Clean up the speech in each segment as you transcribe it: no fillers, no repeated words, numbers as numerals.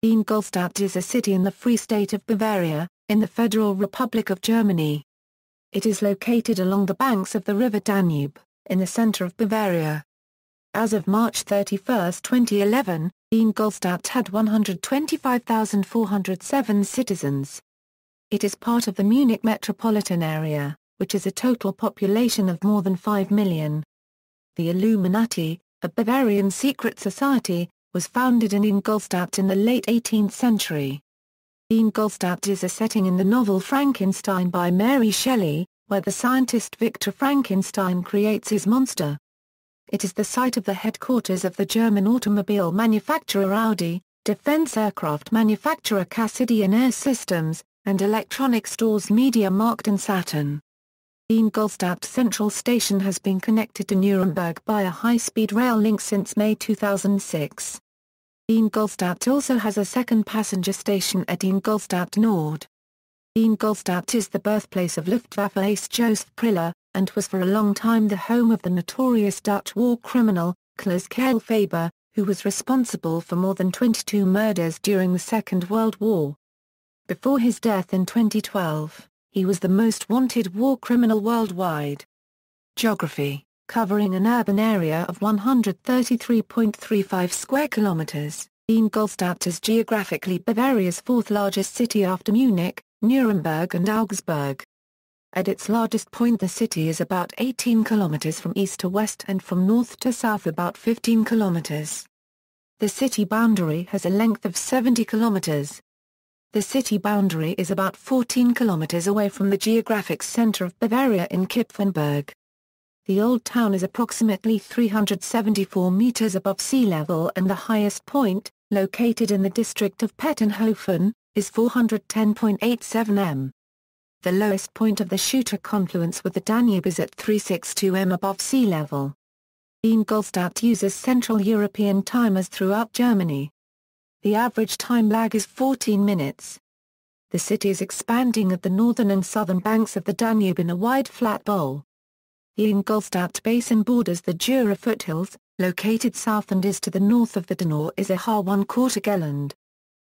Ingolstadt is a city in the Free State of Bavaria, in the Federal Republic of Germany. It is located along the banks of the River Danube, in the center of Bavaria. As of March 31, 2011, Ingolstadt had 125,407 citizens. It is part of the Munich Metropolitan Area, which is a total population of more than 5 million. The Illuminati, a Bavarian secret society, was founded in Ingolstadt in the late 18th century. Ingolstadt is a setting in the novel Frankenstein by Mary Shelley, where the scientist Victor Frankenstein creates his monster. It is the site of the headquarters of the German automobile manufacturer Audi, defense aircraft manufacturer Cassidian Air Systems, and electronic stores Media Markt and Saturn. Ingolstadt Central Station has been connected to Nuremberg by a high-speed rail link since May 2006. Ingolstadt also has a second passenger station at Ingolstadt Nord. Ingolstadt is the birthplace of Luftwaffe ace Joseph Priller, and was for a long time the home of the notorious Dutch war criminal, Klaas Karel Faber, who was responsible for more than 22 murders during the Second World War. Before his death in 2012, he was the most wanted war criminal worldwide. Geography, covering an urban area of 133.35 square kilometers, Ingolstadt is geographically Bavaria's fourth largest city after Munich, Nuremberg and Augsburg. At its largest point the city is about 18 kilometers from east to west and from north to south about 15 kilometers. The city boundary has a length of 70 kilometers. The city boundary is about 14 kilometers away from the geographic center of Bavaria in Kipfenberg. The Old Town is approximately 374 meters above sea level and the highest point, located in the district of Pettenhofen, is 410.87 m. The lowest point of the Schutter confluence with the Danube is at 362 m above sea level. Ingolstadt uses Central European timers throughout Germany. The average time lag is 14 minutes. The city is expanding at the northern and southern banks of the Danube in a wide flat bowl. The Ingolstadt Basin borders the Jura foothills, located south and is to the north of the Donau is a H1/4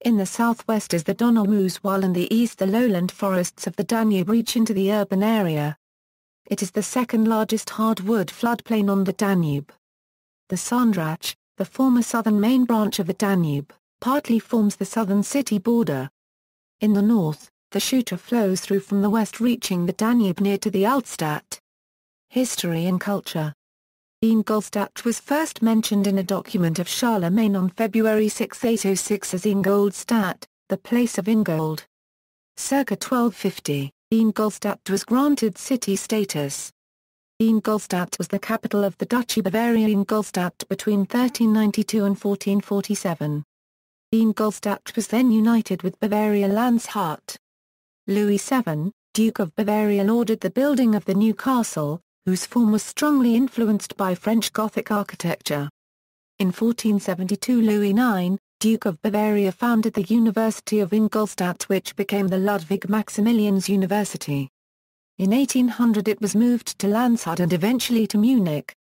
In the southwest is the Donau while in the east the lowland forests of the Danube reach into the urban area. It is the second largest hardwood floodplain on the Danube. The Sandrach, the former southern main branch of the Danube, partly forms the southern city border. In the north, the Schutter flows through from the west reaching the Danube near to the Altstadt. History and culture. Ingolstadt was first mentioned in a document of Charlemagne on February 6, 806 as Ingolstadt, the place of Ingold. Circa 1250, Ingolstadt was granted city status. Ingolstadt was the capital of the Duchy Bavaria Ingolstadt between 1392 and 1447. Ingolstadt was then united with Bavaria Landshut. Louis VII, Duke of Bavaria ordered the building of the new castle, whose form was strongly influenced by French Gothic architecture. In 1472 Louis IX, Duke of Bavaria founded the University of Ingolstadt which became the Ludwig Maximilians University. In 1800 it was moved to Landshut and eventually to Munich.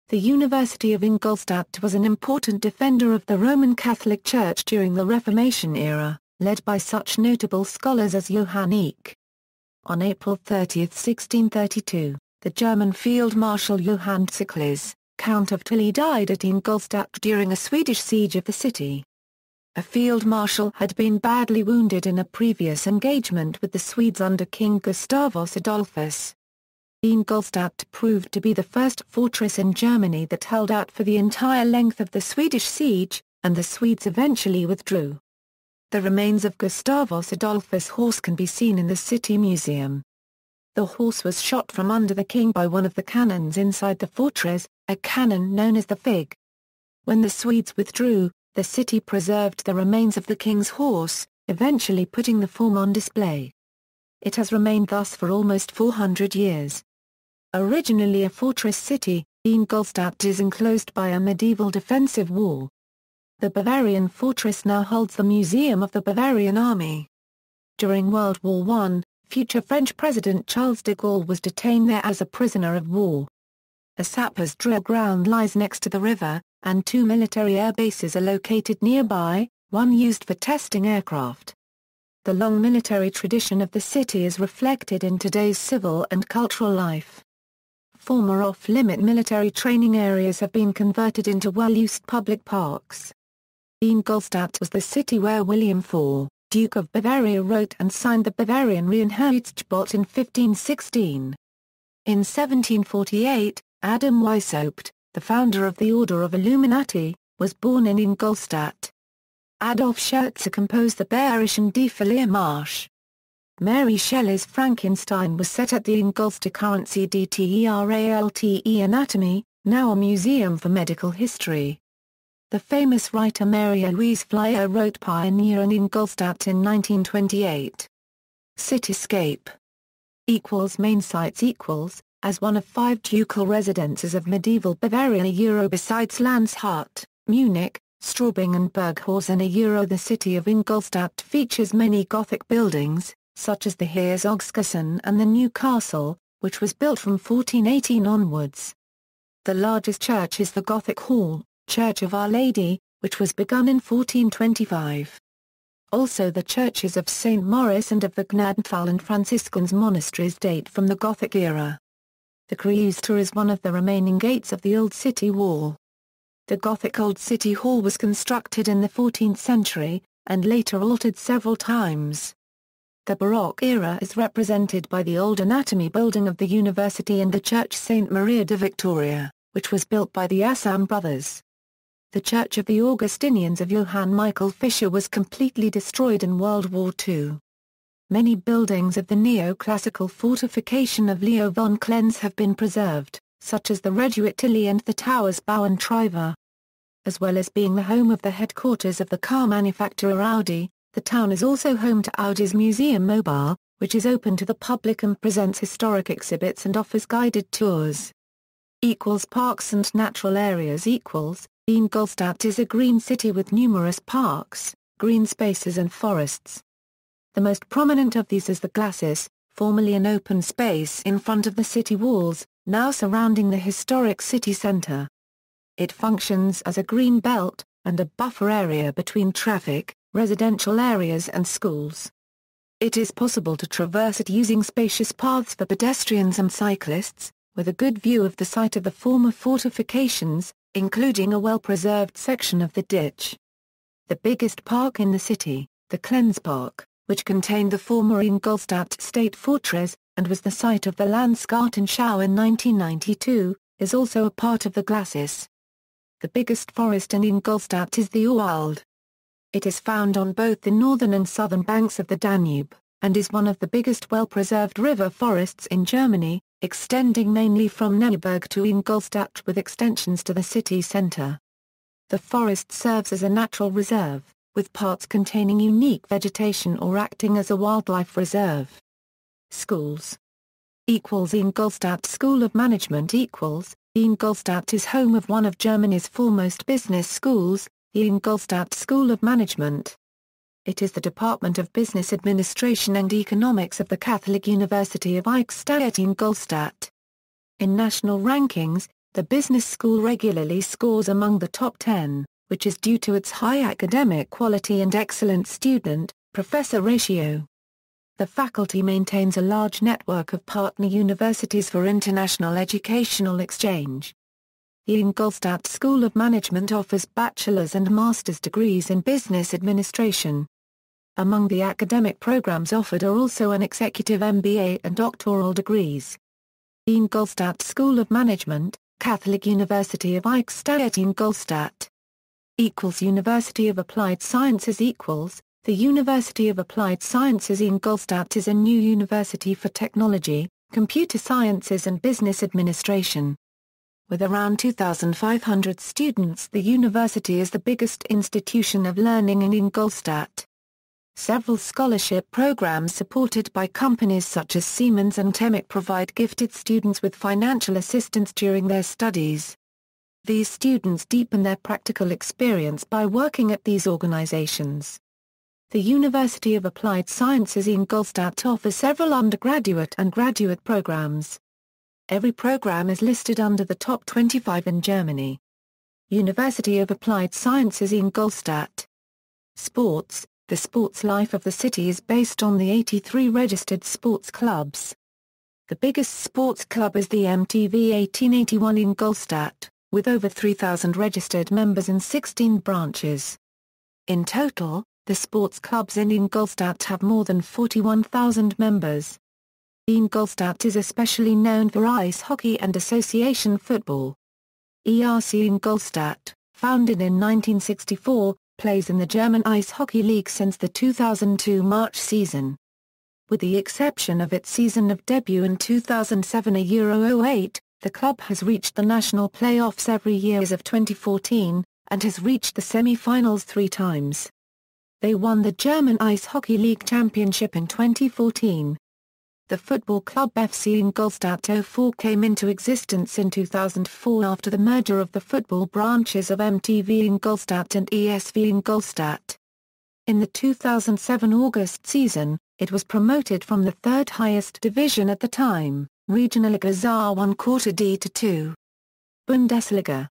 The University of Ingolstadt was an important defender of the Roman Catholic Church during the Reformation era, led by such notable scholars as Johann Eck. On April 30, 1632, the German Field Marshal Johann Tschiclis, Count of Tilly died at Ingolstadt during a Swedish siege of the city. A field marshal had been badly wounded in a previous engagement with the Swedes under King Gustavus Adolphus. Ingolstadt proved to be the first fortress in Germany that held out for the entire length of the Swedish siege, and the Swedes eventually withdrew. The remains of Gustavus Adolphus' horse can be seen in the city museum. The horse was shot from under the king by one of the cannons inside the fortress, a cannon known as the Fig. When the Swedes withdrew, the city preserved the remains of the king's horse, eventually putting the form on display. It has remained thus for almost 400 years. Originally a fortress city, Ingolstadt is enclosed by a medieval defensive wall. The Bavarian fortress now holds the Museum of the Bavarian Army. During World War I, future French President Charles de Gaulle was detained there as a prisoner of war. A sappers' drill ground lies next to the river, and two military air bases are located nearby, one used for testing aircraft. The long military tradition of the city is reflected in today's civil and cultural life. Former off-limit military training areas have been converted into well-used public parks. Ingolstadt was the city where William IV, Duke of Bavaria, wrote and signed the Bavarian Reinheitsgebot in 1516. In 1748, Adam Weishaupt, the founder of the Order of Illuminati, was born in Ingolstadt. Adolf Scherzer composed the Bayerischen Die Marsch. Mary Shelley's Frankenstein was set at the Ingolstadt Currency Dteralte Anatomy, now a museum for medical history. The famous writer Mary Louise Flyer wrote Pioneer in Ingolstadt in 1928. Cityscape Main sites as one of 5 ducal residences of medieval Bavaria besides Landshut, Munich, Straubing and Burghausen the city of Ingolstadt features many Gothic buildings, such as the Herzogskirchen and the New Castle, which was built from 1418 onwards. The largest church is the Gothic Hall, Church of Our Lady, which was begun in 1425. Also the churches of St. Maurice and of the Gnadenthal and Franciscans monasteries date from the Gothic era. The Kreuster is one of the remaining gates of the old city wall. The Gothic Old City Hall was constructed in the 14th century, and later altered several times. The Baroque era is represented by the old anatomy building of the university and the Church St. Maria de Victoria, which was built by the Assam brothers. The Church of the Augustinians of Johann Michael Fischer was completely destroyed in World War II. Many buildings of the neoclassical fortification of Leo von Klenz have been preserved, such as the Reduit Tilly and the Towers Bau and Triver. As well as being the home of the headquarters of the car manufacturer Audi, the town is also home to Audi's Museum Mobile, which is open to the public and presents historic exhibits and offers guided tours. Parks and natural areas Ingolstadt is a green city with numerous parks, green spaces and forests. The most prominent of these is the Glacis, formerly an open space in front of the city walls, now surrounding the historic city centre. It functions as a green belt, and a buffer area between traffic, residential areas and schools. It is possible to traverse it using spacious paths for pedestrians and cyclists, with a good view of the site of the former fortifications, including a well-preserved section of the ditch. The biggest park in the city, the Klenz Park, which contained the former Ingolstadt State Fortress, and was the site of the Landsgartenschau in 1992, is also a part of the Glacis. The biggest forest in Ingolstadt is the Urwald. It is found on both the northern and southern banks of the Danube, and is one of the biggest well-preserved river forests in Germany, extending mainly from Neuburg to Ingolstadt with extensions to the city centre. The forest serves as a natural reserve, with parts containing unique vegetation or acting as a wildlife reserve. Schools Ingolstadt School of Management Ingolstadt is home of one of Germany's foremost business schools, the Ingolstadt School of Management. It is the Department of Business Administration and Economics of the Catholic University of Eichstätt Ingolstadt. In national rankings, the business school regularly scores among the top 10, which is due to its high academic quality and excellent student-professor ratio. The faculty maintains a large network of partner universities for international educational exchange. The Ingolstadt School of Management offers bachelor's and master's degrees in business administration. Among the academic programs offered are also an executive MBA and doctoral degrees. The Ingolstadt School of Management, Catholic University of Eichstätt Ingolstadt. University of Applied Sciences The University of Applied Sciences Ingolstadt is a new university for technology, computer sciences and business administration. With around 2,500 students, the university is the biggest institution of learning in Ingolstadt. Several scholarship programs supported by companies such as Siemens and Temic provide gifted students with financial assistance during their studies. These students deepen their practical experience by working at these organizations. The University of Applied Sciences Ingolstadt offers several undergraduate and graduate programs. Every program is listed under the top 25 in Germany. University of Applied Sciences Ingolstadt. Sports. The sports life of the city is based on the 83 registered sports clubs. The biggest sports club is the MTV 1881 Ingolstadt, with over 3,000 registered members and 16 branches. In total, the sports clubs in Ingolstadt have more than 41,000 members. Ingolstadt is especially known for ice hockey and association football. ERC Ingolstadt, founded in 1964, plays in the German Ice Hockey League since the 2002 March season. With the exception of its season of debut in 2007 a Euro 08, the club has reached the national playoffs every year as of 2014, and has reached the semi-finals 3 times. They won the German Ice Hockey League Championship in 2014. The football club FC Ingolstadt 04 came into existence in 2004 after the merger of the football branches of MTV Ingolstadt and ESV Ingolstadt. In the 2007 August season, it was promoted from the third highest division at the time, Regionalliga Saar 1 Quarter D to 2. Bundesliga.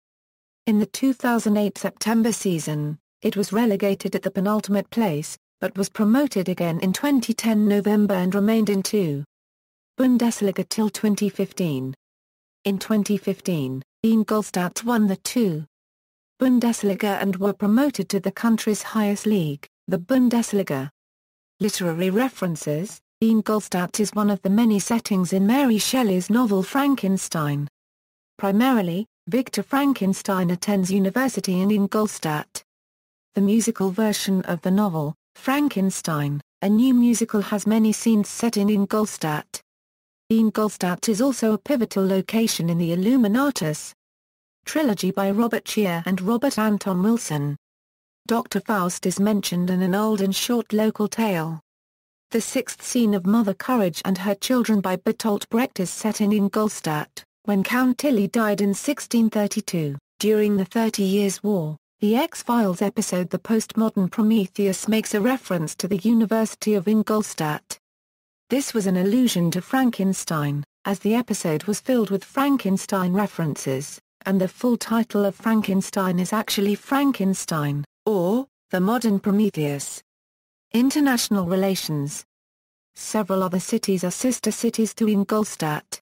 In the 2008 September season, it was relegated at the penultimate place, but was promoted again in 2010 November and remained in 2. Bundesliga till 2015. In 2015, Ingolstadt won the 2. Bundesliga and were promoted to the country's highest league, the Bundesliga. Literary references. Ingolstadt is one of the many settings in Mary Shelley's novel Frankenstein. Primarily, Victor Frankenstein attends university in Ingolstadt. The musical version of the novel, Frankenstein, a new musical, has many scenes set in Ingolstadt. Ingolstadt is also a pivotal location in the Illuminatus trilogy by Robert Scheer and Robert Anton Wilson. Dr. Faust is mentioned in an old and short local tale. The 6th scene of Mother Courage and Her Children by Bertolt Brecht is set in Ingolstadt, when Count Tilly died in 1632, during the 30 Years' War. The X-Files episode The Postmodern Prometheus makes a reference to the University of Ingolstadt. This was an allusion to Frankenstein, as the episode was filled with Frankenstein references, and the full title of Frankenstein is actually Frankenstein, or, The Modern Prometheus. International relations. Several other cities are sister cities to Ingolstadt.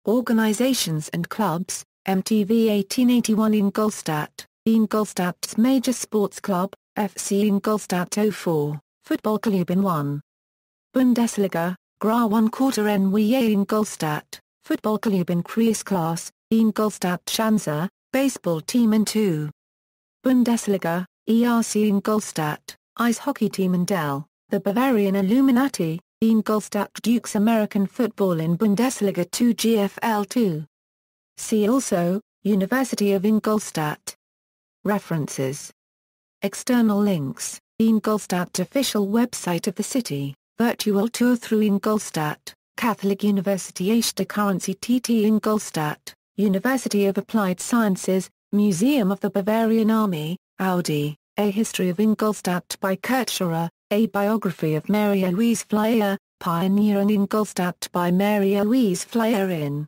Organizations and clubs. MTV 1881 Ingolstadt, Ingolstadt's major sports club, FC Ingolstadt 04, Football Club in 1. Bundesliga, Gra 1 Quarter NWA Ingolstadt, Football Club in Kreisklasse, Ingolstadt Schanzer, baseball team in 2. Bundesliga, ERC Ingolstadt, ice hockey team in Dell, the Bavarian Illuminati, Ingolstadt Dukes American football in Bundesliga 2 GFL 2. See also, University of Ingolstadt. References. External links, Ingolstadt official website of the city, virtual tour through Ingolstadt, Catholic University Echte Currency TT Ingolstadt, University of Applied Sciences, Museum of the Bavarian Army, Audi, A History of Ingolstadt by Kurt Scherer, A Biography of Mary Louise Flyer, Pioneer in Ingolstadt by Mary Louise Flyer in